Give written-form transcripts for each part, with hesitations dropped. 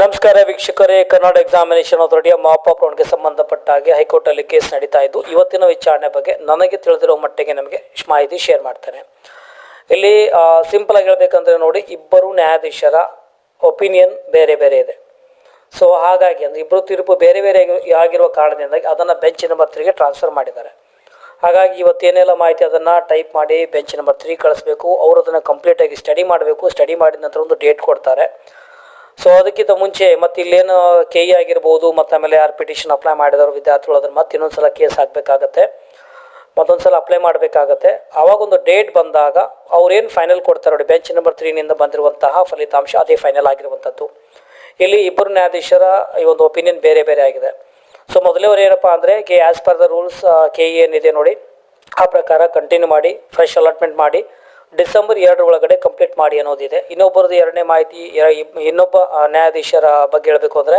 ನಮಸ್ಕಾರ ವೀಕ್ಷಕರೇ, Karnataka examination ಅಥಾರಿಟಿಯ mop up ರೌಂಡ್ಗೆ ಸಂಬಂಧಪಟ್ಟ ಹಾಗೆ ಹೈಕೋರ್ಟಲ್ಲಿ ಕೇಸ್ ನಡೀತಾ ಇದ್ದು ಇವತ್ತಿನ ವಿಚಾರಣೆ ಬಗ್ಗೆ ನನಗೆ ತಿಳಿದಿರೋ ಮಟ್ಟಿಗೆ ನಮಗೆ ಮಾಹಿತಿ ಶೇರ್ ಮಾಡ್ತೇನೆ. ಇಲ್ಲಿ ಸಿಂಪಲ್ ಆಗಿ ಹೇಳಬೇಕಂದ್ರೆ ನೋಡಿ, ಇಬ್ಬರು ನ್ಯಾಯಾಧೀಶರ ಒಪಿನಿಯನ್ ಬೇರೆ ಬೇರೆ ಇದೆ. ಸೊ ಹಾಗಾಗಿ ಅಂದರೆ ಇಬ್ಬರು ತೀರ್ಪು ಬೇರೆ ಬೇರೆ ಆಗಿರುವ ಕಾರಣದಿಂದಾಗಿ ಅದನ್ನು ಬೆಂಚ್ ನಂಬರ್ 3ಗೆ ಟ್ರಾನ್ಸ್ಫರ್ ಮಾಡಿದ್ದಾರೆ. ಹಾಗಾಗಿ ಇವತ್ತೇನೆಲ್ಲ ಮಾಹಿತಿ ಅದನ್ನು ಟೈಪ್ ಮಾಡಿ ಬೆಂಚ್ ನಂಬರ್ 3 ಕಳಿಸ್ಬೇಕು. ಅವರು ಅದನ್ನು ಕಂಪ್ಲೀಟಾಗಿ ಸ್ಟಡಿ ಮಾಡಬೇಕು. ಸ್ಟಡಿ ಮಾಡಿದ ನಂತರ ಒಂದು ಡೇಟ್ ಕೊಡ್ತಾರೆ. ಸೊ ಅದಕ್ಕಿಂತ ಮುಂಚೆ ಮತ್ತೆ ಇಲ್ಲೇನು ಕೆ ಇ ಆಗಿರ್ಬೋದು ಮತ್ತು ಆಮೇಲೆ ಯಾರು ಪಿಟಿಷನ್ ಅಪ್ಲೈ ಮಾಡಿದವರು ವಿದ್ಯಾರ್ಥಿಗಳು ಅದನ್ನು ಮತ್ತೆ ಇನ್ನೊಂದ್ಸಲ ಕೇಸ್ ಹಾಕಬೇಕಾಗತ್ತೆ, ಮತ್ತೊಂದ್ಸಲ ಅಪ್ಲೈ ಮಾಡಬೇಕಾಗತ್ತೆ. ಆವಾಗ ಒಂದು ಡೇಟ್ ಬಂದಾಗ ಅವ್ರೇನು ಫೈನಲ್ ಕೊಡ್ತಾರೆ ನೋಡಿ, ಬೆಂಚ್ ನಂಬರ್ 3ನಿಂದ ಬಂದಿರುವಂತಹ ಫಲಿತಾಂಶ ಅದೇ ಫೈನಲ್ ಆಗಿರುವಂಥದ್ದು. ಇಲ್ಲಿ ಇಬ್ಬರು ನ್ಯಾಯಾಧೀಶರ ಈ ಒಂದು ಒಪಿನಿಯನ್ ಬೇರೆ ಬೇರೆ ಆಗಿದೆ. ಸೊ ಮೊದಲೇವರು ಏನಪ್ಪ ಅಂದರೆ as per the rules K E ಏನಿದೆ ನೋಡಿ ಆ ಪ್ರಕಾರ ಕಂಟಿನ್ಯೂ ಮಾಡಿ ಫ್ರೆಶ್ ಅಲಾಟ್ಮೆಂಟ್ ಮಾಡಿ ಡಿಸೆಂಬರ್ 2 ಒಳಗಡೆ ಕಂಪ್ಲೀಟ್ ಮಾಡಿ ಅನ್ನೋದಿದೆ. ಇನ್ನೊಬ್ಬರದ್ದು ಎರಡನೇ ಮಾಹಿತಿ, ಇನ್ನೊಬ್ಬ ನ್ಯಾಯಾಧೀಶರ ಬಗ್ಗೆ ಹೇಳಬೇಕು ಅಂದರೆ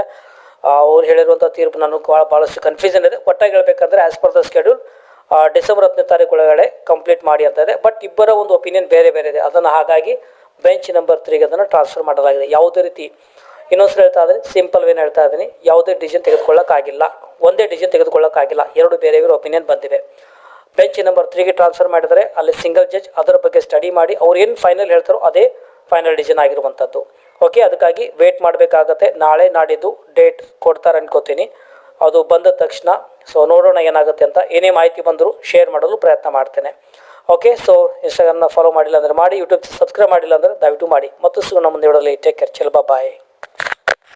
ಅವ್ರು ಹೇಳಿರುವಂಥ ತೀರ್ಪು ನನಗೆ ಭಾಳಷ್ಟು ಕನ್ಫ್ಯೂಷನ್ ಇದೆ. ಒಟ್ಟಾಗಿ ಹೇಳಬೇಕಂದ್ರೆ as per the schedule December 10ನೇ ತಾರೀಕು ಒಳಗಡೆ ಕಂಪ್ಲೀಟ್ ಮಾಡಿ ಅಂತ ಇದೆ. ಬಟ್ ಇಬ್ಬರ ಒಂದು ಒಪಿನಿಯನ್ ಬೇರೆ ಬೇರೆ ಇದೆ. ಅದನ್ನು ಹಾಗಾಗಿ ಬೆಂಚ್ ನಂಬರ್ 3ಗೆ ಅದನ್ನು ಟ್ರಾನ್ಸ್ಫರ್ ಮಾಡಲಾಗಿದೆ. ಯಾವುದೇ ರೀತಿ ಇನ್ನೊಂದ್ಸಲ ಹೇಳ್ತಾ ಇದ್ದೀನಿ, ಸಿಂಪಲ್ ವೇನ್ ಹೇಳ್ತಾ ಇದ್ದೀನಿ, ಯಾವುದೇ ಡಿಸಿಷನ್ ತೆಗೆದುಕೊಳ್ಳೋಕ್ಕಾಗಿಲ್ಲ, ಒಂದೇ ಡಿಸಿಷನ್ ತೆಗೆದುಕೊಳ್ಳೋಕ್ಕಾಗಿಲ್ಲ, ಎರಡು ಬೇರೆ ಬೇರೆ ಒಪಿನಿಯನ್ ಬಂದಿವೆ. ಬೆಂಚ್ ನಂಬರ್ 3ಗೆ ಟ್ರಾನ್ಸ್ಫರ್ ಮಾಡಿದರೆ ಅಲ್ಲಿ ಸಿಂಗಲ್ ಜಡ್ಜ್ ಅದರ ಬಗ್ಗೆ ಸ್ಟಡಿ ಮಾಡಿ ಅವ್ರು ಏನು ಫೈನಲ್ ಹೇಳ್ತಾರೋ ಅದೇ ಫೈನಲ್ ಡಿಸಿಷನ್ ಆಗಿರುವಂಥದ್ದು. ಓಕೆ, ಅದಕ್ಕಾಗಿ ವೇಟ್ ಮಾಡಬೇಕಾಗತ್ತೆ. ನಾಳೆ ನಾಡಿದ್ದು ಡೇಟ್ ಕೊಡ್ತಾರೆ ಅನ್ಕೋತೀನಿ. ಅದು ಬಂದ ತಕ್ಷಣ ಸೊ ನೋಡೋಣ ಏನಾಗುತ್ತೆ ಅಂತ. ಏನೇ ಮಾಹಿತಿ ಬಂದರೂ ಶೇರ್ ಮಾಡಲು ಪ್ರಯತ್ನ ಮಾಡ್ತೇನೆ. ಓಕೆ, ಸೊ ಇನ್ಸ್ಟಾಗ್ರಾಮ್ನ ಫಾಲೋ ಮಾಡಿಲ್ಲ ಅಂದರೆ ಮಾಡಿ, ಯೂಟ್ಯೂಬ್ ಸಬ್ಸ್ಕ್ರೈಬ್ ಮಾಡಿಲ್ಲ ಅಂದರೆ ದಯವಿಟ್ಟು ಮಾಡಿ. ಮತ್ತು ಸಿಗೋಣ ಮುಂದೆ ವಿಡಿಯೋದಲ್ಲಿ. ಟೇಕ್ ಕೇರ್, ಚಲ್ ಬಾಯ್.